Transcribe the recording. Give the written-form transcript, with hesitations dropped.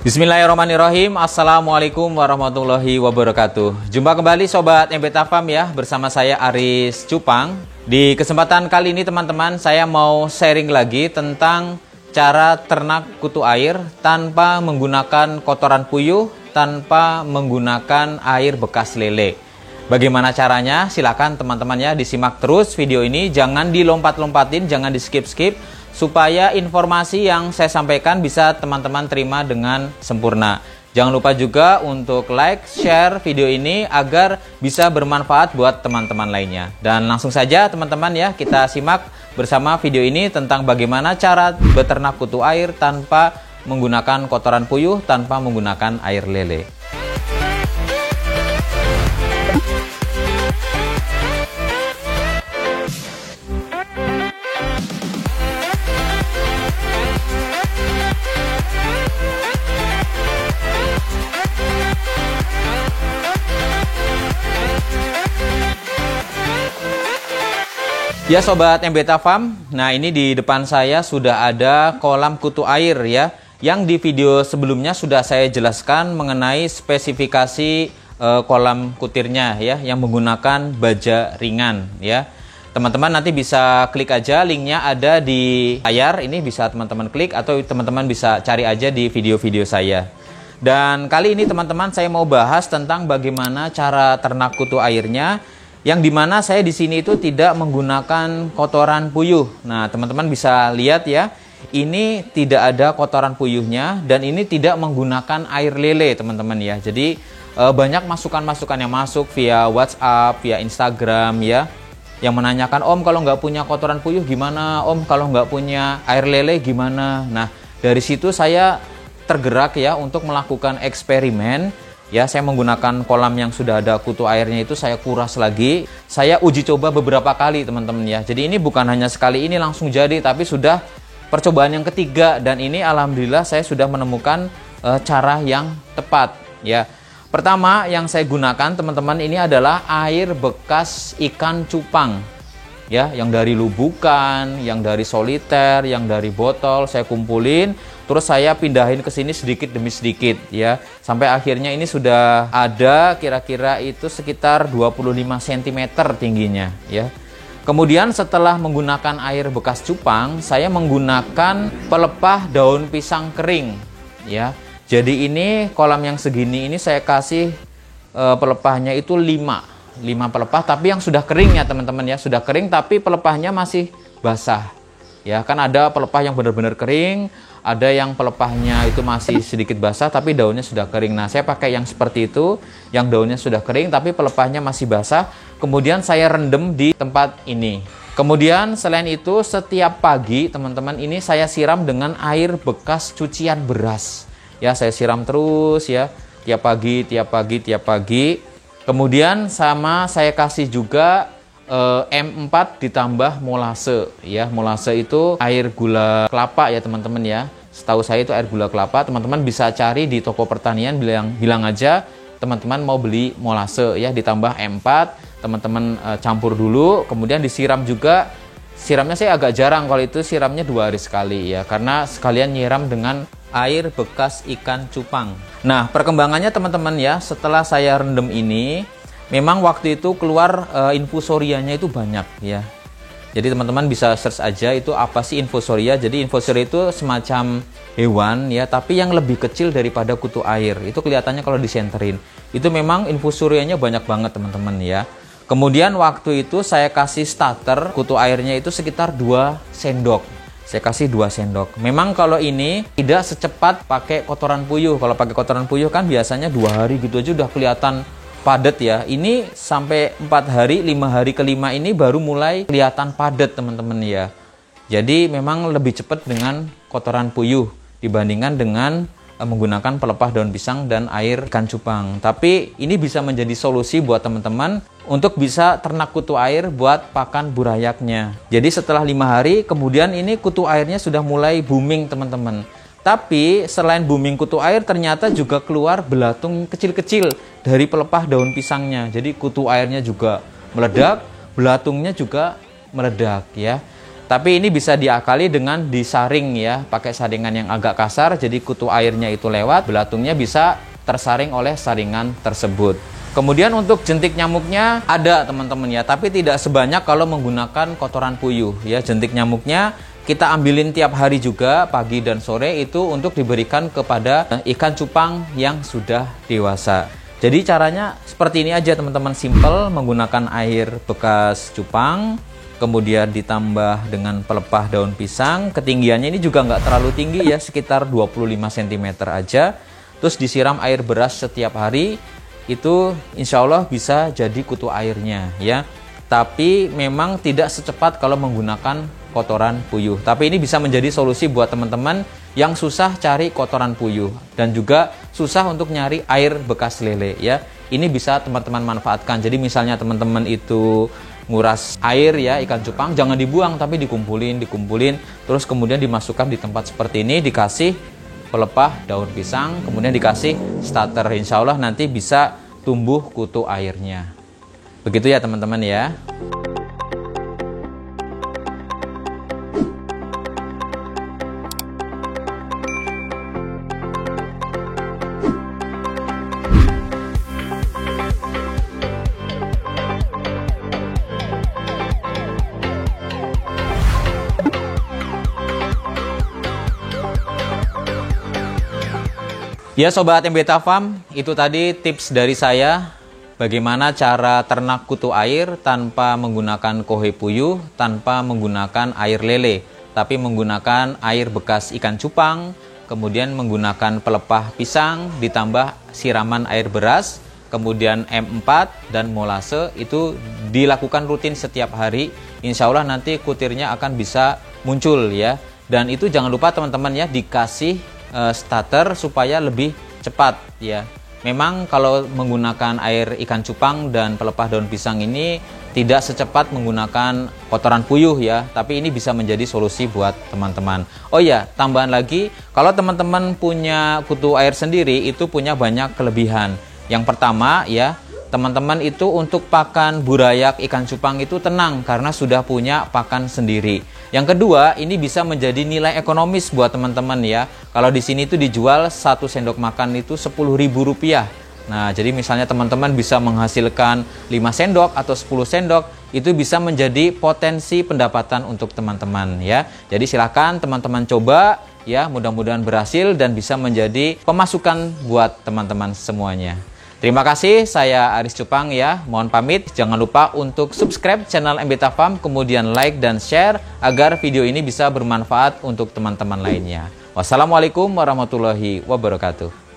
Bismillahirrahmanirrahim. Assalamualaikum warahmatullahi wabarakatuh. Jumpa kembali Sobat MBeta Farm ya, bersama saya Aris Cupang. Di kesempatan kali ini teman-teman, saya mau sharing lagi tentang cara ternak kutu air tanpa menggunakan kotoran puyuh, tanpa menggunakan air bekas lele. Bagaimana caranya? Silakan teman-teman ya, disimak terus video ini, jangan dilompat-lompatin, jangan di skip-skip, supaya informasi yang saya sampaikan bisa teman-teman terima dengan sempurna. Jangan lupa juga untuk like, share video ini agar bisa bermanfaat buat teman-teman lainnya. Dan langsung saja teman-teman ya, kita simak bersama video ini tentang bagaimana cara beternak kutu air tanpa menggunakan kotoran puyuh, tanpa menggunakan air lele. Ya Sobat MBeta Farm, nah ini di depan saya sudah ada kolam kutu air ya, yang di video sebelumnya sudah saya jelaskan mengenai spesifikasi kolam kutirnya ya, yang menggunakan baja ringan ya. Teman-teman nanti bisa klik aja, linknya ada di layar, ini bisa teman-teman klik atau teman-teman bisa cari aja di video-video saya. Dan kali ini teman-teman saya mau bahas tentang bagaimana cara ternak kutu airnya, yang dimana saya di sini itu tidak menggunakan kotoran puyuh. Nah, teman-teman bisa lihat ya, ini tidak ada kotoran puyuhnya dan ini tidak menggunakan air lele, teman-teman ya. Jadi banyak masukan-masukan yang masuk via WhatsApp, via Instagram ya, yang menanyakan, Om kalau nggak punya kotoran puyuh gimana? Om kalau nggak punya air lele gimana? Nah, dari situ saya tergerak ya untuk melakukan eksperimen. Ya, saya menggunakan kolam yang sudah ada kutu airnya itu, saya kuras lagi. Saya uji coba beberapa kali teman-teman ya. Jadi ini bukan hanya sekali ini langsung jadi, tapi sudah percobaan yang ketiga. Dan ini alhamdulillah saya sudah menemukan cara yang tepat ya. Pertama yang saya gunakan teman-teman ini adalah air bekas ikan cupang. Ya, yang dari lubukan, yang dari soliter, yang dari botol, saya kumpulin. Terus saya pindahin ke sini sedikit demi sedikit ya. Sampai akhirnya ini sudah ada kira-kira itu sekitar 25 cm tingginya ya. Kemudian setelah menggunakan air bekas cupang, saya menggunakan pelepah daun pisang kering ya. Jadi ini kolam yang segini ini saya kasih pelepahnya itu 5 pelepah, tapi yang sudah kering ya teman-teman ya. Sudah kering tapi pelepahnya masih basah ya. Kan ada pelepah yang benar-benar kering, ada yang pelepahnya itu masih sedikit basah tapi daunnya sudah kering. Nah, saya pakai yang seperti itu, yang daunnya sudah kering tapi pelepahnya masih basah. Kemudian saya rendam di tempat ini. Kemudian selain itu setiap pagi teman-teman ini saya siram dengan air bekas cucian beras. Ya, saya siram terus ya, tiap pagi, tiap pagi, tiap pagi. Kemudian sama saya kasih juga M4 ditambah molase ya. Molase itu air gula kelapa ya teman-teman ya. Setahu saya itu air gula kelapa. Teman-teman bisa cari di toko pertanian, bilang aja teman-teman mau beli molase ya, ditambah M4. Teman-teman campur dulu, kemudian disiram juga. Siramnya saya agak jarang, kalau itu siramnya 2 hari sekali ya, karena sekalian nyiram dengan air bekas ikan cupang. Nah, perkembangannya teman-teman ya, setelah saya rendam ini, memang waktu itu keluar infusorianya itu banyak ya. Jadi teman-teman bisa search aja itu apa sih infusoria. Jadi infusoria itu semacam hewan ya, tapi yang lebih kecil daripada kutu air. Itu kelihatannya kalau disenterin. Itu memang infusorianya banyak banget teman-teman ya. Kemudian waktu itu saya kasih starter kutu airnya itu sekitar 2 sendok. Saya kasih 2 sendok. Memang kalau ini tidak secepat pakai kotoran puyuh. Kalau pakai kotoran puyuh kan biasanya 2 hari gitu aja udah kelihatan padat ya. Ini sampai 4 hari, 5 hari kelima ini baru mulai kelihatan padat teman-teman ya. Jadi memang lebih cepat dengan kotoran puyuh dibandingkan dengan menggunakan pelepah daun pisang dan air ikan cupang. Tapi ini bisa menjadi solusi buat teman-teman untuk bisa ternak kutu air buat pakan burayaknya. Jadi setelah 5 hari kemudian ini kutu airnya sudah mulai booming teman-teman. Tapi selain booming kutu air ternyata juga keluar belatung kecil-kecil dari pelepah daun pisangnya. Jadi kutu airnya juga meledak, belatungnya juga meledak ya. Tapi ini bisa diakali dengan disaring ya, pakai saringan yang agak kasar, jadi kutu airnya itu lewat, belatungnya bisa tersaring oleh saringan tersebut. Kemudian untuk jentik nyamuknya ada teman-teman ya, tapi tidak sebanyak kalau menggunakan kotoran puyuh ya. Jentik nyamuknya kita ambilin tiap hari juga, pagi dan sore, itu untuk diberikan kepada ikan cupang yang sudah dewasa. Jadi caranya seperti ini aja teman-teman, simple, menggunakan air bekas cupang, kemudian ditambah dengan pelepah daun pisang. Ketinggiannya ini juga nggak terlalu tinggi ya, sekitar 25 cm aja. Terus disiram air beras setiap hari, itu insya Allah bisa jadi kutu airnya ya. Tapi memang tidak secepat kalau menggunakan kotoran puyuh. Tapi ini bisa menjadi solusi buat teman-teman yang susah cari kotoran puyuh dan juga susah untuk nyari air bekas lele ya. Ini bisa teman-teman manfaatkan. Jadi misalnya teman-teman itu nguras air ya ikan cupang, jangan dibuang tapi dikumpulin, terus kemudian dimasukkan di tempat seperti ini, dikasih pelepah daun pisang, kemudian dikasih starter. Insya Allah nanti bisa tumbuh kutu airnya. Begitu ya teman-teman ya. Ya Sobat MBeta Farm, itu tadi tips dari saya bagaimana cara ternak kutu air tanpa menggunakan kohe puyuh, tanpa menggunakan air lele, tapi menggunakan air bekas ikan cupang, kemudian menggunakan pelepah pisang, ditambah siraman air beras, kemudian M4 dan molase. Itu dilakukan rutin setiap hari. Insya Allah nanti kutirnya akan bisa muncul ya. Dan itu jangan lupa teman-teman ya, dikasih starter supaya lebih cepat ya. Memang kalau menggunakan air ikan cupang dan pelepah daun pisang ini tidak secepat menggunakan kotoran puyuh ya, tapi ini bisa menjadi solusi buat teman-teman. Oh ya, tambahan lagi, kalau teman-teman punya kutu air sendiri itu punya banyak kelebihan. Yang pertama ya, teman-teman itu untuk pakan burayak ikan cupang itu tenang karena sudah punya pakan sendiri. Yang kedua, ini bisa menjadi nilai ekonomis buat teman-teman ya. Kalau di sini itu dijual 1 sendok makan itu Rp10.000. Nah, jadi misalnya teman-teman bisa menghasilkan 5 sendok atau 10 sendok, itu bisa menjadi potensi pendapatan untuk teman-teman ya. Jadi silakan teman-teman coba ya, mudah-mudahan berhasil dan bisa menjadi pemasukan buat teman-teman semuanya. Terima kasih, saya Aris Cupang ya, mohon pamit. Jangan lupa untuk subscribe channel MBeta Farm, kemudian like dan share agar video ini bisa bermanfaat untuk teman-teman lainnya. Wassalamualaikum warahmatullahi wabarakatuh.